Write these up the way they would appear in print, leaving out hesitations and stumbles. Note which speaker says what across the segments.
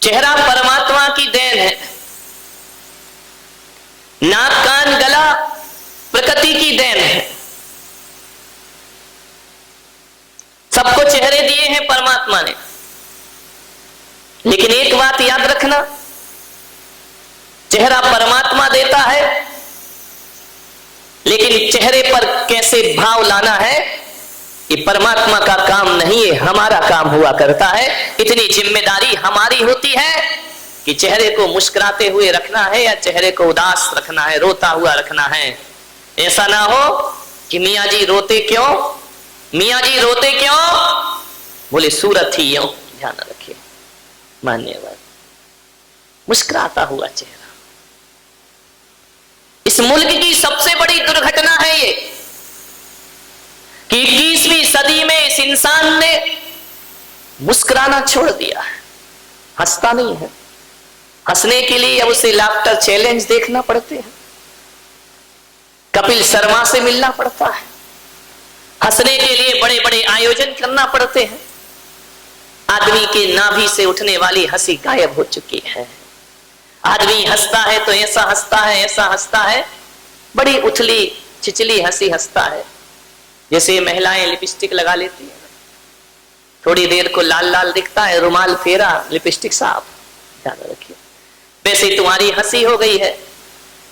Speaker 1: चेहरा परमात्मा की देन है, नाक कान गला प्रकृति की देन है। सबको चेहरे दिए हैं परमात्मा ने, लेकिन एक बात याद रखना, चेहरा परमात्मा देता है, लेकिन चेहरे पर कैसे भाव लाना है ये परमात्मा का काम नहीं है, हमारा काम हुआ करता है। इतनी जिम्मेदारी हमारी होती है कि चेहरे को मुस्कुराते हुए रखना है या चेहरे को उदास रखना है, रोता हुआ रखना है। ऐसा ना हो कि मियाँ जी रोते क्यों, मियाँ जी रोते क्यों, बोले सूरत ही यूं। ध्यान रखिए, मान्यवर, मुस्कुराता हुआ चेहरा। इस मुल्क की सबसे बड़ी दुर्घटना है ये कि 21वीं सदी में इस इंसान ने मुस्कुराना छोड़ दिया है, हंसता नहीं है। हंसने के लिए अब उसे लाफ्टर चैलेंज देखना पड़ते हैं, कपिल शर्मा से मिलना पड़ता है, हंसने के लिए बड़े बड़े आयोजन करना पड़ते हैं। आदमी के नाभि से उठने वाली हंसी गायब हो चुकी है। आदमी हंसता है तो ऐसा हंसता है, ऐसा हंसता है, बड़ी उथली छिचली हंसी हंसता है, जैसे महिलाएं लिपस्टिक लगा लेती हैं, थोड़ी देर को लाल लाल दिखता है, रुमाल फेरा, लिपस्टिक साफ। ध्यान रखिए, वैसे तुम्हारी हंसी हो गई है,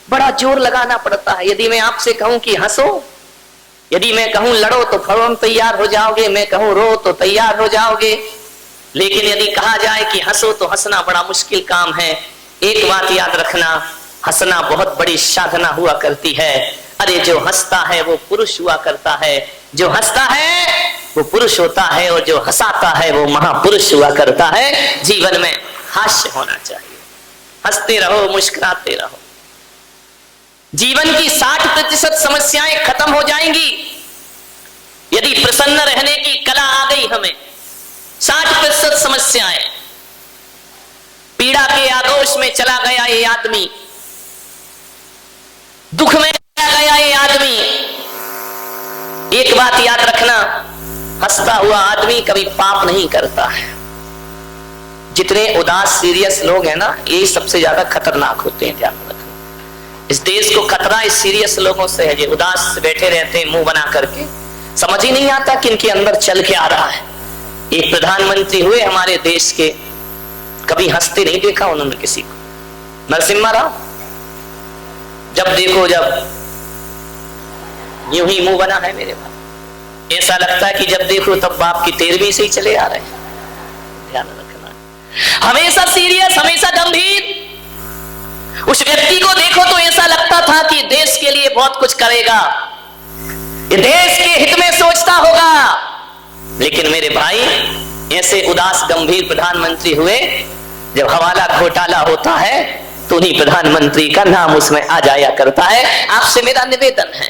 Speaker 1: बड़ा जोर लगाना पड़ता है। यदि मैं आपसे कहूं कि हंसो, यदि मैं कहूं लड़ो तो फौरन तैयार हो जाओगे, मैं कहूं रो तो तैयार हो जाओगे, लेकिन यदि कहा जाए कि हंसो तो हंसना बड़ा मुश्किल काम है। एक बात याद रखना, हंसना बहुत बड़ी साधना हुआ करती है। अरे जो हंसता है वो पुरुष हुआ करता है, जो हंसता है वो पुरुष होता है, और जो हंसाता है वो महापुरुष हुआ करता है। जीवन में हास्य होना चाहिए, हंसते रहो, मुस्कुराते रहो। जीवन की 60% समस्याएं खत्म हो जाएंगी यदि प्रसन्न रहने की कला आ गई हमें। 60% समस्याएं, पीड़ा के आदोश में चला गया ये आदमी, दुख में चला गया ये आदमी। एक बात याद रखना, हंसता हुआ आदमी कभी पाप नहीं करता है। जितने उदास सीरियस लोग हैं ना, ये सबसे ज्यादा खतरनाक होते हैं। ध्यान रखना, इस देश को खतरा इस सीरियस लोगों से है, जो उदास बैठे रहते हैं मुंह बना करके, समझ ही नहीं आता कि इनके अंदर चल के आ रहा है। एक प्रधानमंत्री हुए हमारे देश के, कभी हंसते नहीं देखा उन्होंने किसी को। नरसिम्हा राव, जब देखो जब यूं ही मुंह बना है मेरे भाई, ऐसा लगता है कि जब देखो तब बाप की 13वीं से ही चले आ रहे हैं। ध्यान रखना, हमेशा सीरियस, हमेशा गंभीर। उस व्यक्ति को देखो तो ऐसा लगता था कि देश के लिए बहुत कुछ करेगा, ये देश के हित में सोचता होगा। लेकिन मेरे भाई, ऐसे उदास गंभीर प्रधानमंत्री हुए, जब हवाला घोटाला होता है तो उन्हीं प्रधानमंत्री का नाम उसमें आ जाया करता है। आपसे मेरा निवेदन है,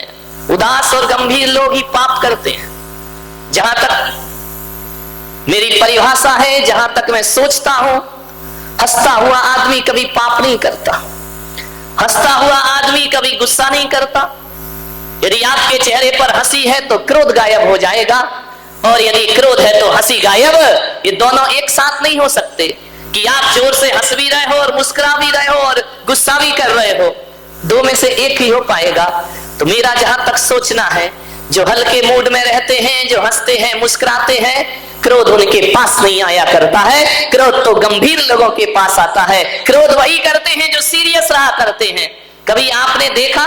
Speaker 1: उदास और गंभीर लोग ही पाप करते हैं। जहां तक मेरी परिभाषा है, जहां तक मैं सोचता हूं, हंसता हुआ आदमी कभी पाप नहीं करता, हंसता हुआ आदमी कभी गुस्सा नहीं करता। यदि आपके चेहरे पर हंसी है तो क्रोध गायब हो जाएगा, और यदि क्रोध है तो हंसी गायब। ये दोनों एक साथ नहीं हो सकते कि आप जोर से हंस भी रहे हो और मुस्कुरा भी रहे हो और गुस्सा भी कर रहे हो, दो में से एक ही हो पाएगा। तो मेरा जहां तक सोचना है, जो हल्के मूड में रहते हैं, जो हंसते हैं, मुस्कुराते हैं, क्रोध उनके पास नहीं आया करता है। क्रोध तो गंभीर लोगों के पास आता है। क्रोध वही करते हैं जो सीरियस रहा करते हैं। कभी आपने देखा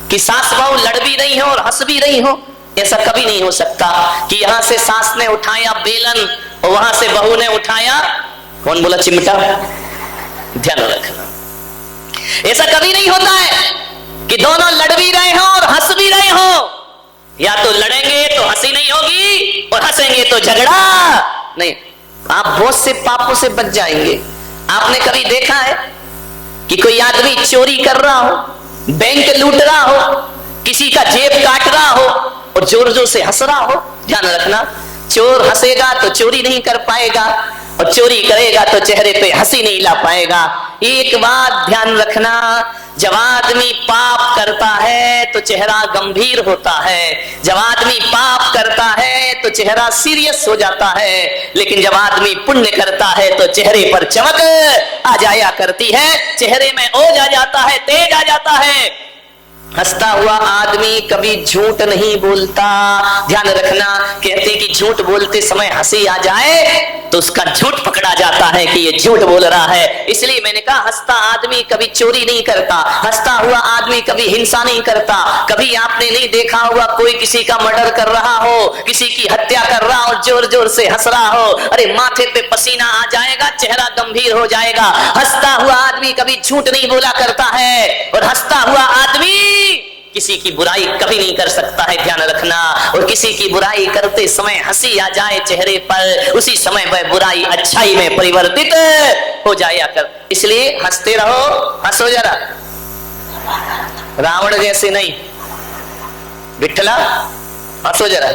Speaker 1: कि सास बहू लड़ भी रही हो और हंस भी रही हो? ऐसा कभी नहीं हो सकता कि यहां से सास ने उठाया बेलन और वहां से बहू ने उठाया, कौन बोला, चिमटा। ध्यान रखना, ऐसा कभी नहीं होता है कि दोनों लड़ भी रहे हो और हंस भी रहे हो। या तो लड़ेंगे तो हंसी नहीं होगी और हंसेंगे तो झगड़ा नहीं। आप बहुत से पापों से बच जाएंगे। आपने कभी देखा है कि कोई आदमी चोरी कर रहा हो, बैंक लूट रहा हो, किसी का जेब काट रहा हो और जोर जोर से हंस रहा हो? ध्यान रखना, चोर हंसेगा तो चोरी नहीं कर पाएगा, और चोरी करेगा तो चेहरे पे हंसी नहीं ला पाएगा। एक बात ध्यान रखना, जब आदमी पाप करता है तो चेहरा गंभीर होता है, जब आदमी पाप करता है तो चेहरा सीरियस हो जाता है, लेकिन जब आदमी पुण्य करता है तो चेहरे पर चमक आ जाया करती है, चेहरे में ओज आ जाता है, तेज आ जाता है। हंसता हुआ आदमी कभी झूठ नहीं बोलता। ध्यान रखना, कहते कि झूठ बोलते समय हंसी आ जाए तो उसका झूठ पकड़ा जाता है कि ये झूठ बोल रहा है। इसलिए मैंने कहा हंसता आदमी कभी चोरी नहीं करता, हंसता हुआ आदमी कभी हिंसा नहीं करता। कभी आपने नहीं देखा होगा कोई किसी का मर्डर कर रहा हो, किसी की हत्या कर रहा हो, जोर जोर से हंस रहा हो, अरे माथे पे पसीना आ जाएगा, चेहरा गंभीर हो जाएगा। हंसता हुआ आदमी कभी झूठ नहीं बोला करता है, और हंसता हुआ आदमी किसी की बुराई कभी नहीं कर सकता है। ध्यान रखना, और किसी की बुराई करते समय हंसी आ जाए चेहरे पर, उसी समय वह बुराई अच्छाई में परिवर्तित हो जाया कर। इसलिए हंसते रहो, हंसो जरा, रावण जैसे नहीं। विठला हंसो जरा,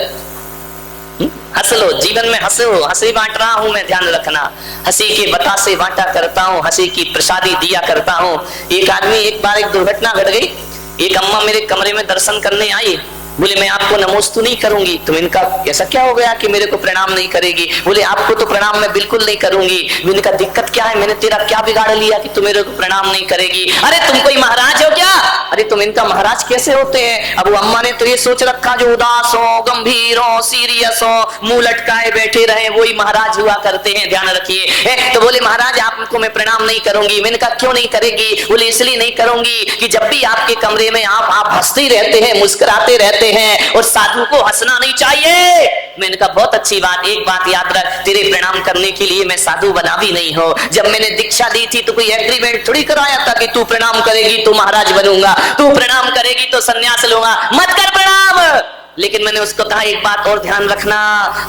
Speaker 1: हंस लो, जीवन में हंसो, हंसी बांट रहा हूं मैं। ध्यान रखना, हंसी के बतासे बांटा करता हूं, हंसी की प्रसादी दिया करता हूं। एक आदमी, एक बार एक दुर्घटना घट गई। एक अम्मा मेरे कमरे में दर्शन करने आई, बोले मैं आपको नमोस्तु नहीं करूंगी। तो इनका ऐसा क्या हो गया कि मेरे को प्रणाम नहीं करेगी? बोले आपको तो प्रणाम मैं बिल्कुल नहीं करूंगी। इनका दिक्कत क्या है, मैंने तेरा क्या बिगाड़ लिया कि तू मेरे को प्रणाम नहीं करेगी? अरे तुम कोई महाराज हो क्या? अरे तुम इनका महाराज कैसे होते हैं? अब वो अम्मा ने तो ये सोच रखा जो उदास हो, गंभीर हो, सीरियस हो, मुंह लटकाए बैठे रहे, वही महाराज हुआ करते हैं। ध्यान रखिए। तो बोले महाराज आपको मैं प्रणाम नहीं करूंगी। मैंने कहा क्यों नहीं करेगी? बोले इसलिए नहीं करूंगी कि जब भी आपके कमरे में आप हंसते रहते हैं, मुस्कुराते रहते हैं, और साधु को हंसना नहीं चाहिए। मैंने कहा बहुत अच्छी बात, एक बात याद रख, तेरे प्रणाम करने के लिए मैं साधु बना भी नहीं हो। जब मैंने दीक्षा ली थी तो कोई एग्रीमेंट थोड़ी कराया था कि तू प्रणाम करेगी तो महाराज बनूंगा, तू प्रणाम करेगी तो सन्यास लूंगा। मत कर प्रणाम। लेकिन मैंने उसको कहा एक बात और ध्यान रखना,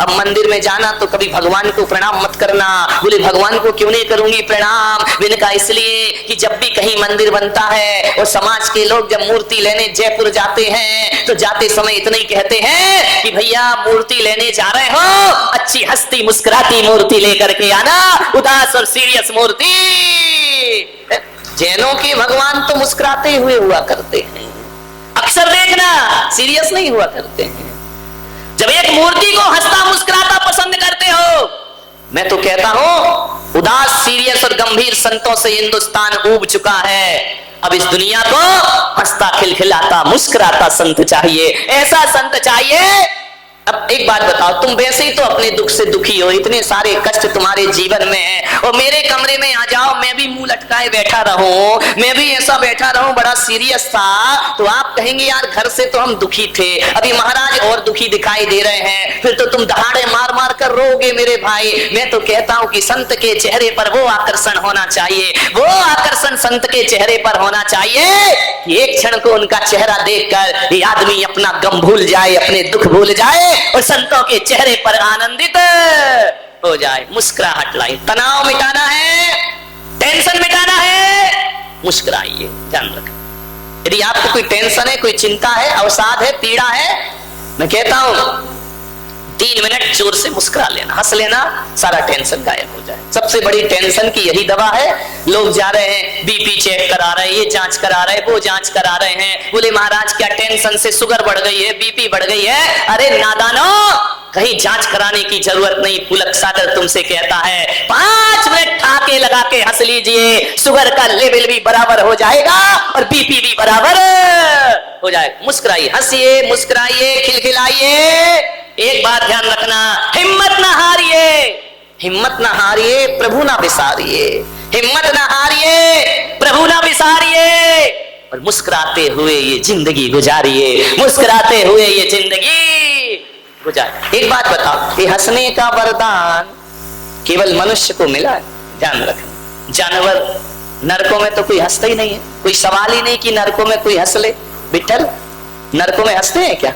Speaker 1: अब मंदिर में जाना तो कभी भगवान को प्रणाम मत करना। बोले भगवान को क्यों नहीं करूंगी प्रणाम? मैंने कहा इसलिए कि जब भी कहीं मंदिर बनता है और समाज के लोग जब मूर्ति लेने जयपुर जाते हैं तो जाते समय इतना ही कहते हैं कि भैया मूर्ति लेने जा रहे हो, अच्छी हंसती मुस्कुराती मूर्ति लेकर के आना, उदास और सीरियस मूर्ति। जैनों के भगवान तो मुस्कुराते हुए हुआ करते हैं, अक्सर देखना सीरियस नहीं हुआ करते हैं। जब एक मूर्ति को हंसता मुस्कुराता पसंद करते हो, मैं तो कहता हूं उदास, सीरियस और गंभीर संतों से हिंदुस्तान ऊब चुका है। अब इस दुनिया को हंसता खिलखिलाता मुस्कुराता संत चाहिए, ऐसा संत चाहिए। अब एक बात बताओ, तुम वैसे ही तो अपने दुख से दुखी हो, इतने सारे कष्ट तुम्हारे जीवन में है, और मेरे कमरे में आ जाओ, मैं भी मुंह लटकाए बैठा रहूं, मैं भी ऐसा बैठा रहूं बड़ा सीरियस था, तो आप कहेंगे यार घर से तो हम दुखी थे, अभी महाराज और दुखी दिखाई दे रहे हैं, फिर तो तुम दहाड़े मार मार कर रोगे मेरे भाई। मैं तो कहता हूं कि संत के चेहरे पर वो आकर्षण होना चाहिए, वो आकर्षण संत के चेहरे पर होना चाहिए कि एक क्षण को उनका चेहरा देखकर ये आदमी अपना गम भूल जाए, अपने दुख भूल जाए, और संतों के चेहरे पर आनंदित हो जाए, मुस्कुराहट लाई। तनाव मिटाना है, टेंशन मिटाना है, मुस्कुराइए। ध्यान रखें, यदि आपको कोई टेंशन है, कोई चिंता है, अवसाद है, पीड़ा है, मैं कहता हूं 3 मिनट जोर से मुस्कुरा लेना, हंस लेना, सारा टेंशन गायब हो जाए। सबसे बड़ी टेंशन की यही दवा है। लोग जा रहे हैं बीपी चेक करा रहे हैं, ये जांच करा रहे हैं, वो जांच करा रहे हैं, बोले महाराज क्या टेंशन से शुगर बढ़ गई है, बीपी बढ़ गई है। अरे नादानो, कहीं जांच कराने की जरूरत नहीं। पुलक सागर तुमसे कहता है 5 मिनट ठाके लगा के हंस लीजिए, शुगर का लेवल भी बराबर हो जाएगा और बीपी भी बराबर हो जाएगा। मुस्कुराइए, हंसिए, मुस्कुराइए, खिलखिलाइए। एक बात ध्यान रखना, हिम्मत ना हारिए, हिम्मत ना हारिए, प्रभु ना बिसारिए, हिम्मत ना हारिए, प्रभु ना बिसारिए, और मुस्कुराते हुए ये जिंदगी गुजारिए, मुस्कुराते हुए ये जिंदगी गुजारिए। एक बात बताओ, ये हंसने का वरदान केवल मनुष्य को मिला है? ध्यान रखना, जानवर नरकों में तो कोई हंसता ही नहीं है, कोई सवाल ही नहीं कि नरकों में कोई हंस ले। विठल, नरकों में हंसते हैं क्या?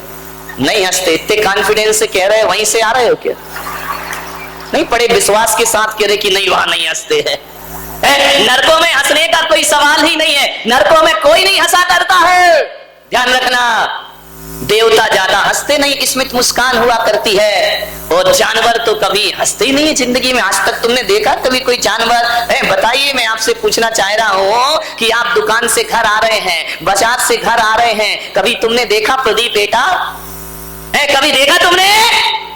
Speaker 1: नहीं हंसते। इतने कॉन्फिडेंस से कह रहे हैं, वहीं से आ रहे हो क्या? नहीं, बड़े विश्वास के साथ कह रहे कि नहीं वहां नहीं हंसते हैं। नरकों में हंसने का कोई सवाल ही नहीं है, नरकों में कोई नहीं हंसा करता है। ध्यान रखना, देवता ज्यादा हंसते नहीं, स्मित मुस्कान हुआ करती है, और जानवर तो कभी हंसते ही नहीं है जिंदगी में। आज तक तुमने देखा कभी कोई जानवर? बताइए, मैं आपसे पूछना चाह रहा हूं कि आप दुकान से घर आ रहे हैं, बाजार से घर आ रहे हैं, कभी तुमने देखा प्रदीप बेटा, कभी देखा तुमने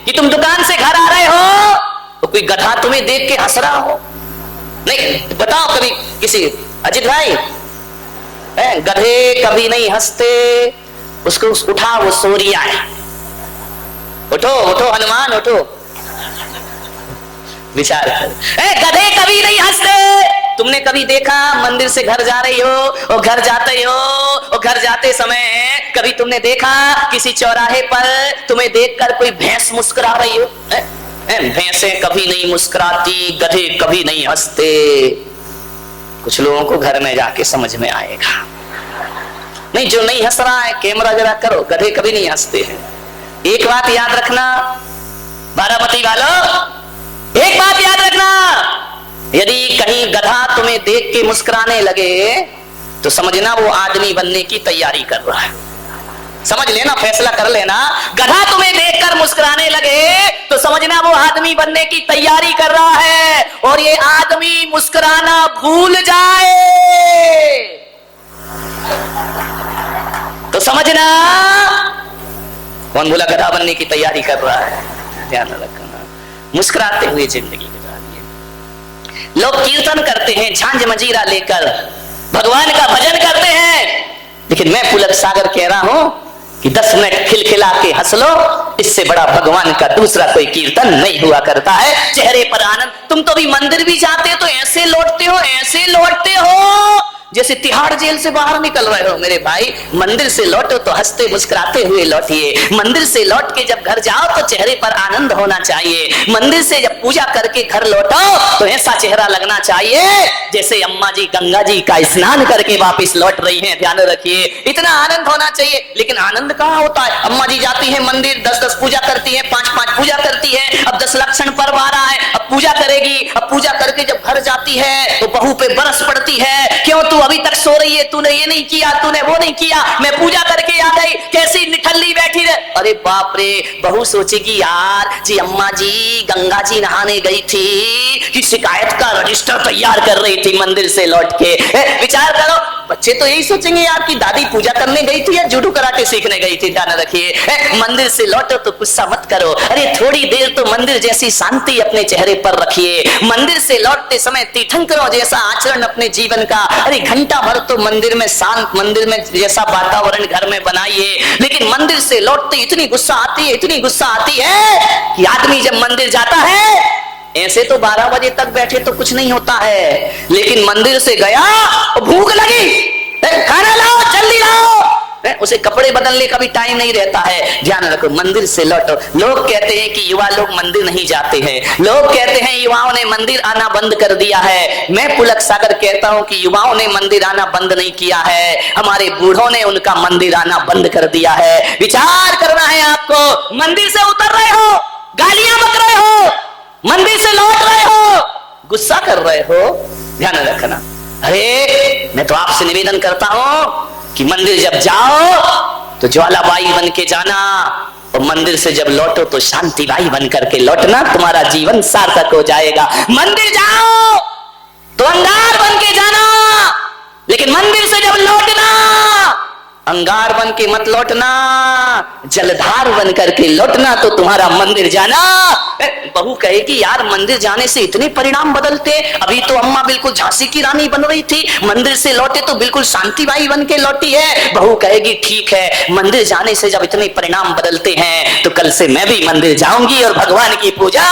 Speaker 1: कि तुम दुकान से घर आ रहे हो तो कोई गधा तुम्हें देख के हंस रहा हो? नहीं, बताओ कभी किसी। अजित भाई, गधे कभी नहीं हंसते, उसको उठा, वो सोरिया है। उठो उठो हनुमान उठो, विचार कर। गधे कभी नहीं हंसते। तुमने कभी देखा मंदिर से घर जा रही हो और घर जाते हो और घर जाते समय कभी तुमने देखा किसी चौराहे पर तुम्हें देखकर कोई भैंस मुस्कुरा रही हो? भैंसें कभी नहीं मुस्कुराती, गधे कभी नहीं हंसते। कुछ लोगों को घर में जाके समझ में आएगा। नहीं, जो नहीं हंस रहा है कैमरा जरा करो, गधे कभी नहीं हंसते हैं। एक बात याद रखना बारामती वालों, एक बात याद रखना, यदि कहीं गधा तुम्हें देख के मुस्कुराने लगे तो समझना वो आदमी बनने की तैयारी कर रहा है। समझ लेना, फैसला कर लेना। गधा तुम्हें देखकर मुस्कुराने लगे तो समझना वो आदमी बनने की तैयारी कर रहा है, और ये आदमी मुस्कुराना भूल जाए तो समझना कौन बोला गधा बनने की तैयारी कर रहा है। ध्यान रखना, मुस्कुराते हुए जिंदगी गुजारिए। लोग कीर्तन करते हैं झांझ मजीरा लेकर, भगवान का भजन करते हैं, लेकिन मैं पुलक सागर कह रहा हूं कि 10 मिनट खिलखिला के हंस लो, इससे बड़ा भगवान का दूसरा कोई कीर्तन नहीं हुआ करता है। चेहरे पर आनंद। तुम तो भी मंदिर भी जाते हो तो ऐसे लौटते हो, ऐसे लौटते हो जैसे तिहाड़ जेल से बाहर निकल रहे हो। मेरे भाई, मंदिर से लौटो तो हंसते मुस्कुराते हुए लौटिए। मंदिर से लौट के जब घर जाओ तो चेहरे पर आनंद होना चाहिए। मंदिर से जब पूजा करके घर लौटो तो ऐसा चेहरा लगना चाहिए जैसे अम्मा जी गंगा जी का स्नान करके वापस लौट रही हैं। ध्यान रखिए, इतना आनंद होना चाहिए। लेकिन आनंद कहाँ होता है? अम्मा जी जाती है मंदिर, 10-10 पूजा करती है, 5-5 पूजा करती है। अब 10 लक्षण पर्व आ रहा है, अब पूजा करेगी। अब पूजा करके जब घर जाती है तो बहू पे बरस पड़ती है, क्यों तू अभी तक सो रही है, तूने ये नहीं किया, तूने वो नहीं किया, मैं पूजा करके आ गई, कैसी निठल्ली बैठी रहे। अरे बाप रे, बहू सोचेगी यार जी अम्मा जी गंगा जी नहाने गई थी कि शिकायत का रजिस्टर तैयार कर रही थी मंदिर से लौट के। विचार करो, बच्चे तो यही सोचेंगे यार कि दादी पूजा करने गई थी या जूडो कराटे सीखने गई थी। ध्यान रखिए, मंदिर से लौटो तो गुस्सा मत करो। अरे थोड़ी देर तो मंदिर जैसी शांति अपने चेहरे पर रखिए। मंदिर से लौटते समय तीर्थंकरों जैसा आचरण अपने जीवन का, अरे घंटा भर तो मंदिर में शांत, मंदिर में जैसा वातावरण घर में बनाइए। लेकिन मंदिर से लौटते इतनी गुस्सा आती है, इतनी गुस्सा आती है कि आदमी जब मंदिर जाता है, ऐसे तो 12 बजे तक बैठे तो कुछ नहीं होता है, लेकिन मंदिर से गया, भूख लगी, खाना लाओ, जल्दी लाओ, उसे कपड़े बदलने का भी टाइम नहीं रहता है। ध्यान रखो, मंदिर से लौटो। लोग कहते हैं कि युवा लोग मंदिर नहीं जाते हैं, लोग कहते हैं युवाओं ने मंदिर आना बंद कर दिया है। मैं पुलक सागर कहता हूं कि युवाओं ने मंदिर आना बंद नहीं किया है, हमारे बूढ़ों ने उनका मंदिर आना बंद कर दिया है। विचार करना है आपको। मंदिर से उतर रहे हो, गालियां बक रहे हो, मंदिर से लौट रहे हो, गुस्सा कर रहे हो, ध्यान रखना। अरे मैं तो आपसे निवेदन करता हूं कि मंदिर जब जाओ तो ज्वालाबाई बन के जाना, और मंदिर से जब लौटो तो शांतिबाई बन करके लौटना, तुम्हारा जीवन सार्थक हो जाएगा। मंदिर जाओ तो अंगार बन के जाना, लेकिन मंदिर से जब लौटना, अंगार बन के मत लौटना, जलधार बन करके लौटना, तो तुम्हारा मंदिर जाना। बहू कहेगी यार मंदिर जाने से इतने परिणाम बदलते, अभी तो अम्मा बिल्कुल झांसी की रानी बन रही थी, मंदिर से लौटे तो बिल्कुल शांतिबाई बन के लौटी है। बहू कहेगी ठीक है, मंदिर जाने से जब इतने परिणाम बदलते हैं तो कल से मैं भी मंदिर जाऊंगी और भगवान की पूजा